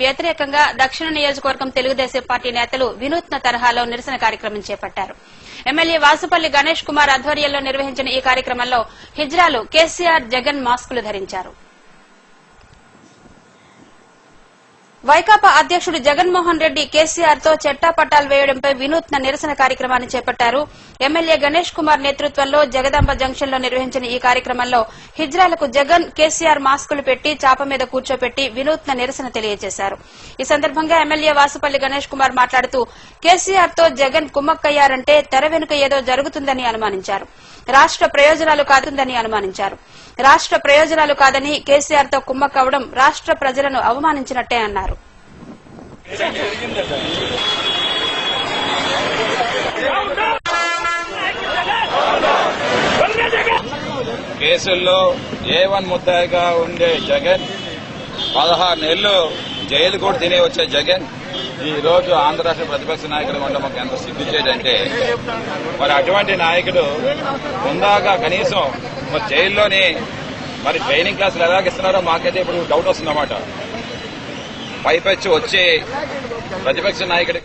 వ్యతిరేకంగా దక్షిణ నియోజకవర్గం తెలుగుదేశం పార్టీ నేతలు వినూత్న తరహాలో నిరసన కార్యక్రమం చేపట్టారు. ఎమ్మెల్యే వాసుపల్లి గణేష్ కుమార్ ఆధ్వర్యంలో నిర్వహించిన ఈ కార్యక్రమంలో హిజ్రాలు కేసీఆర్ జగన్ మాస్కులు ధరించారు. వైకాపా అధ్యకుడు జగన్మోహన్ రెడ్డి కేసీఆర్ తో చెట్టాపట్టాలు వేయడంపై వినూత్న నిరసన కార్యక్రమాన్ని చేపట్టారు. ఎమ్మెల్యే గణేష్ కుమార్ నేతృత్వంలో జగదాంబ జంక్షన్ లో నిర్వహించిన ఈ కార్యక్రమంలో హిజ్రాలకు జగన్ కేసీఆర్ మాస్కులు పెట్టి చాప మీద కూర్చోపెట్టి వినూత్న నిరసన తెలియజేశారు. ఈ సందర్భంగా ఎమ్మెల్యే వాసుపల్లి గణేష్ కుమార్ మాట్లాడుతూ కేసీఆర్ తో జగన్ కుమ్మక్కయ్యారంటే తెర వెనుక ఏదో జరుగుతుందని అనుమానించారు. రాష్ట ప్రయోజనాలు కాదని కేసీఆర్ తో కుమ్మక్కవడం రాష్ట ప్రజలను అవమానించినట్టే అన్నారు. కేసుల్లో A1 ముద్దాయిగా ఉండే జగన్ 16 నెలలు జైలు కూడా తినే వచ్చే జగన్ ఈ రోజు ఆంధ్ర రాష్ట్ర ప్రతిపక్ష నాయకుడు ఉండడం మాకు ఎంత సిగ్గుచేటంటే మరి అటువంటి నాయకుడు ముందాగా కనీసం మరి జైల్లోని మరి ట్రైనింగ్ క్లాసులు ఎలాగిస్తున్నారో మాకైతే ఇప్పుడు డౌట్ వస్తుందన్నమాట. పైపెచ్చి వచ్చి ప్రతిపక్ష నాయకుడి